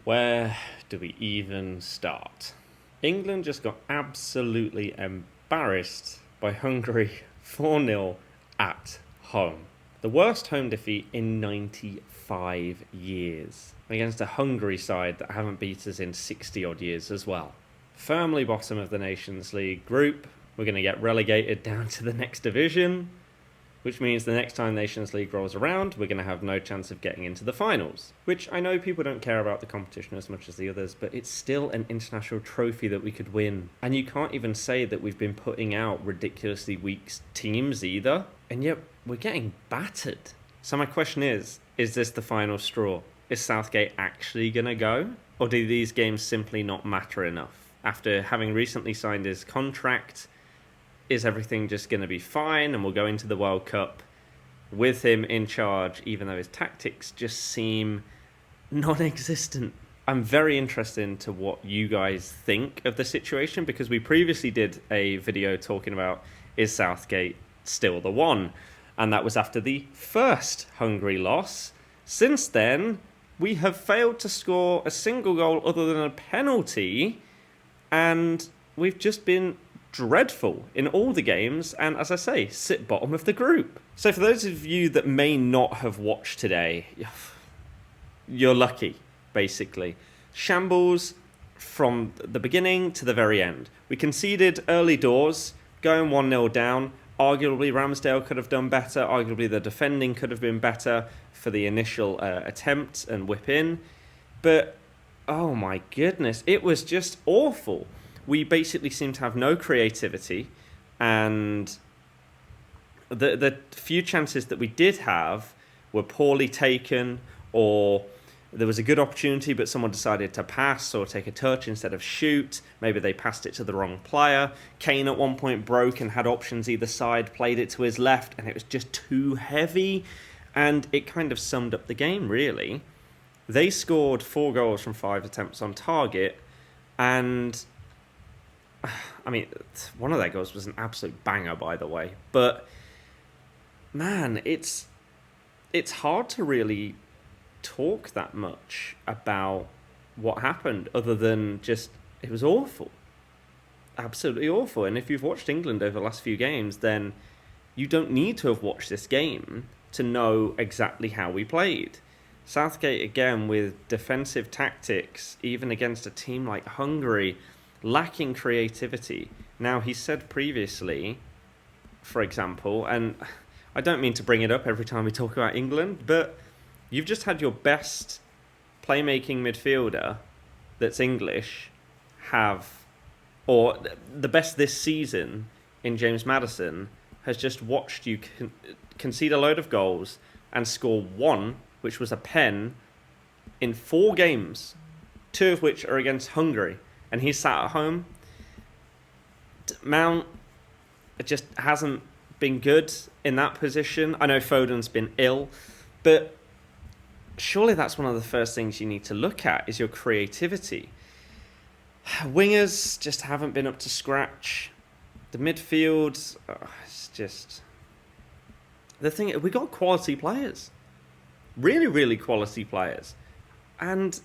Where do we even start? England just got absolutely embarrassed by Hungary 4-0 at home. The worst home defeat in 95 years. Against a Hungary side that haven't beat us in 60 odd years as well. Firmly bottom of the Nations League group. We're going to get relegated down to the next division, which means the next time Nations League rolls around, we're going to have no chance of getting into the finals. Which I know people don't care about the competition as much as the others, but it's still an international trophy that we could win. And you can't even say that we've been putting out ridiculously weak teams either, and yet we're getting battered. So my question is this the final straw? Is Southgate actually going to go? Or do these games simply not matter enough? After having recently signed his contract, is everything just going to be fine and we'll go into the World Cup with him in charge, even though his tactics just seem non-existent? I'm very interested into what you guys think of the situation, because we previously did a video talking about, is Southgate still the one? And that was after the first Hungary loss. Since then, we have failed to score a single goal other than a penalty, and we've just been dreadful in all the games, and as I say, sit bottom of the group. So for those of you that may not have watched today, you're lucky, basically. Shambles from the beginning to the very end. We conceded early doors, going 1-0 down. Arguably Ramsdale could have done better, arguably the defending could have been better for the initial attempt and whip in, but oh my goodness, it was just awful. We basically seem to have no creativity, and the few chances that we did have were poorly taken, or there was a good opportunity but someone decided to pass or take a touch instead of shoot. Maybe they passed it to the wrong player. Kane at one point broke and had options either side, played it to his left, and it was just too heavy, and it kind of summed up the game, really. They scored 4 goals from 5 attempts on target, and I mean, one of their goals was an absolute banger, by the way. But man, it's hard to really talk that much about what happened, other than just it was awful, absolutely awful. And if you've watched England over the last few games, then you don't need to have watched this game to know exactly how we played. Southgate again with defensive tactics, even against a team like Hungary, lacking creativity. Now, he said previously, for example, and I don't mean to bring it up every time we talk about England, but you've just had your best playmaking midfielder that's English or the best this season in James Maddison, has just watched you concede a load of goals and score one, which was a pen, in 4 games, 2 of which are against Hungary. And he's sat at home. Mount just hasn't been good in that position. I know Foden's been ill, but surely that's one of the first things you need to look at, is your creativity. Wingers just haven't been up to scratch. The midfield, it's just... The thing, we got quality players. Really, really quality players. And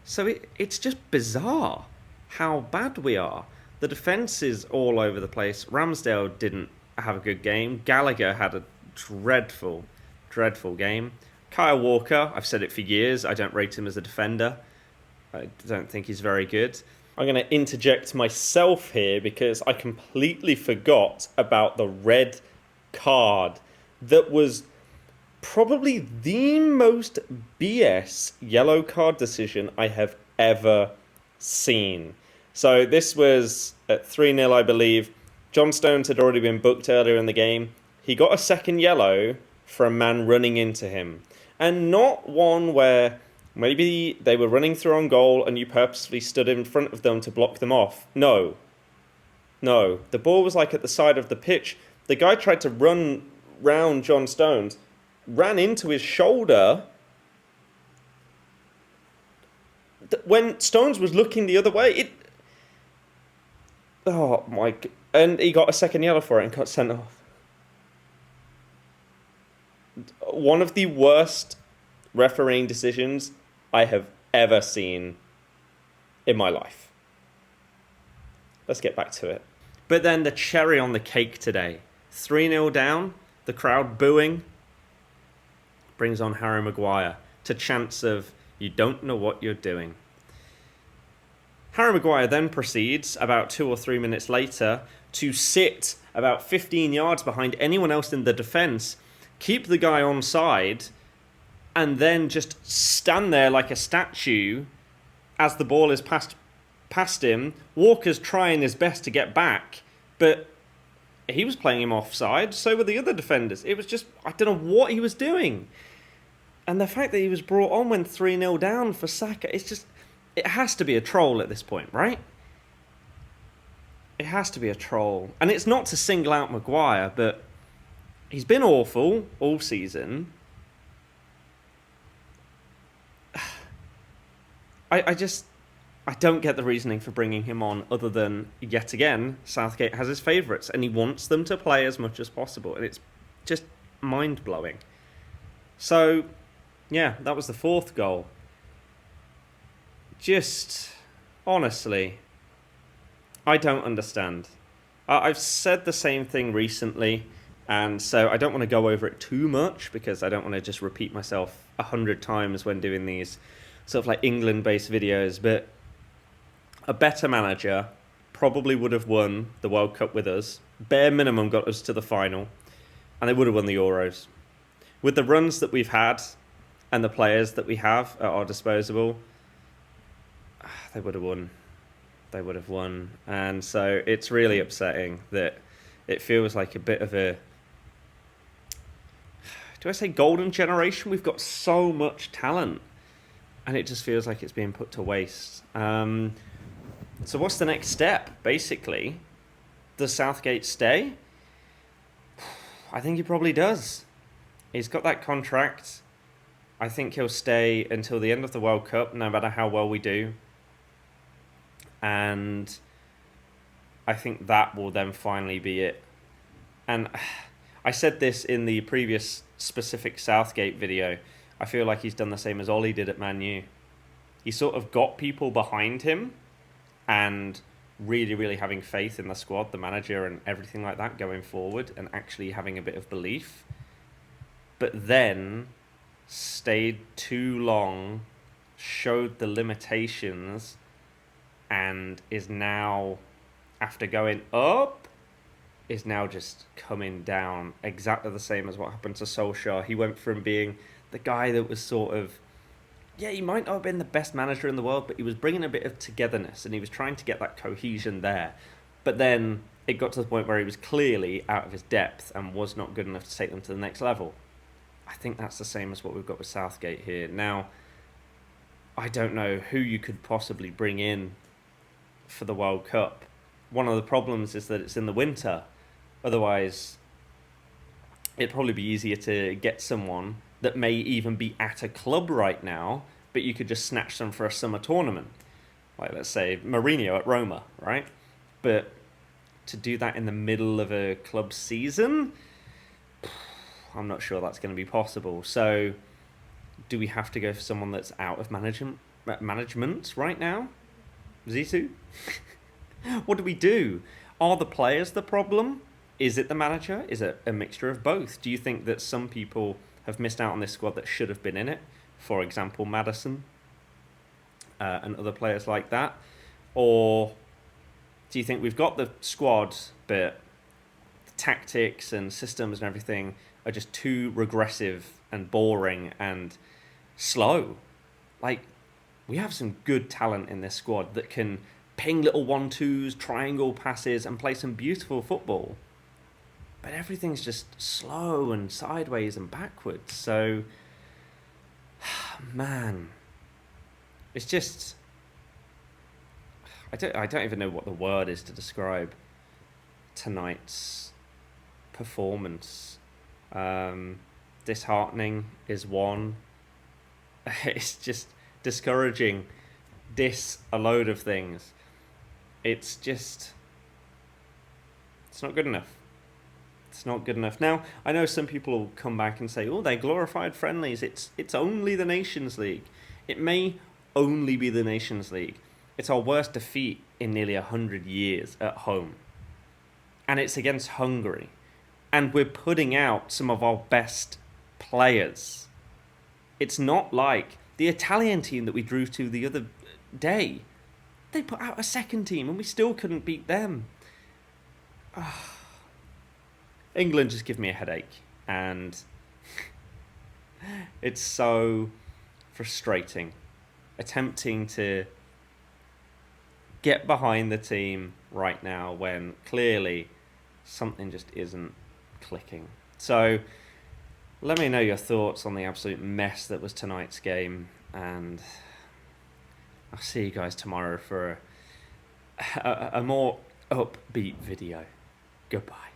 so it's just bizarre how bad we are. The defence is all over the place. Ramsdale didn't have a good game. Gallagher had a dreadful, dreadful game. Kyle Walker, I've said it for years, I don't rate him as a defender. I don't think he's very good. I'm going to interject myself here because I completely forgot about the red card that was probably the most BS yellow card decision I have ever seen. So this was at 3-0, I believe. John Stones had already been booked earlier in the game. He got a second yellow for a man running into him. And not one where maybe they were running through on goal and you purposely stood in front of them to block them off. No. The ball was like at the side of the pitch. The guy tried to run round John Stones, ran into his shoulder when Stones was looking the other way. Oh my... And he got a second yellow for it and got sent off. One of the worst refereeing decisions I have ever seen in my life. Let's get back to it. But then the cherry on the cake today. 3-0 down, the crowd booing, brings on Harry Maguire to chants of, "You don't know what you're doing." Harry Maguire then proceeds, about 2 or 3 minutes later, to sit about 15 yards behind anyone else in the defence, keep the guy onside, and then just stand there like a statue as the ball is passed past him. Walker's trying his best to get back, but he was playing him offside, so were the other defenders. It was just, I don't know what he was doing. And the fact that he was brought on when 3-0 down for Saka, it's just, it has to be a troll at this point, right? It has to be a troll. And it's not to single out Maguire, but he's been awful all season. I don't get the reasoning for bringing him on, other than, yet again, Southgate has his favourites and he wants them to play as much as possible. And it's just mind-blowing. So, yeah, that was the 4th goal. Just, honestly, I don't understand. I've said the same thing recently, and so I don't want to go over it too much because I don't want to just repeat myself 100 times when doing these sort of like England-based videos, but a better manager probably would have won the World Cup with us. Bare minimum got us to the final, and they would have won the Euros. With the runs that we've had and the players that we have at our disposal, they would have won. They would have won. And so it's really upsetting that it feels like a bit of a, do I say golden generation? We've got so much talent, and it just feels like it's being put to waste. So what's the next step? Basically, does Southgate stay? I think he probably does. He's got that contract. I think he'll stay until the end of the World Cup, no matter how well we do. And I think that will then finally be it. And I said this in the previous specific Southgate video. I feel like he's done the same as Ollie did at Man U. He sort of got people behind him and really, really having faith in the squad, the manager and everything like that going forward, and actually having a bit of belief. But then stayed too long, showed the limitations, and is now, after going up, is now just coming down. Exactly the same as what happened to Solskjaer. He went from being the guy that was sort of, yeah, he might not have been the best manager in the world, but he was bringing a bit of togetherness and he was trying to get that cohesion there. But then it got to the point where he was clearly out of his depth and was not good enough to take them to the next level. I think that's the same as what we've got with Southgate here. Now, I don't know who you could possibly bring in for the World Cup. One of the problems is that it's in the winter. Otherwise, it'd probably be easier to get someone that may even be at a club right now, but you could just snatch them for a summer tournament. Like, let's say, Mourinho at Roma, right? But to do that in the middle of a club season, I'm not sure that's going to be possible. So, do we have to go for someone that's out of management right now? Zizou? What do we do? Are the players the problem? Is it the manager? Is it a mixture of both? Do you think that some people have missed out on this squad that should have been in it? For example, Maddison and other players like that? Or do you think we've got the squad, but the tactics and systems and everything are just too regressive and boring and slow? Like, we have some good talent in this squad that can ping little 1-2s, triangle passes, and play some beautiful football. But everything's just slow and sideways and backwards. So, man, it's just, I don't even know what the word is to describe tonight's performance. Disheartening is one. It's just discouraging. A load of things. It's just, it's not good enough. It's not good enough. Now, I know some people will come back and say, oh, they glorified friendlies. It's only the Nations League. It may only be the Nations League. It's our worst defeat in nearly 100 years at home. And it's against Hungary. And we're putting out some of our best players. It's not like the Italian team that we drew to the other day. They put out a second team and we still couldn't beat them. England just give me a headache. And it's so frustrating. Attempting to get behind the team right now when clearly something just isn't clicking. So let me know your thoughts on the absolute mess that was tonight's game, and I'll see you guys tomorrow for a more upbeat video. Goodbye.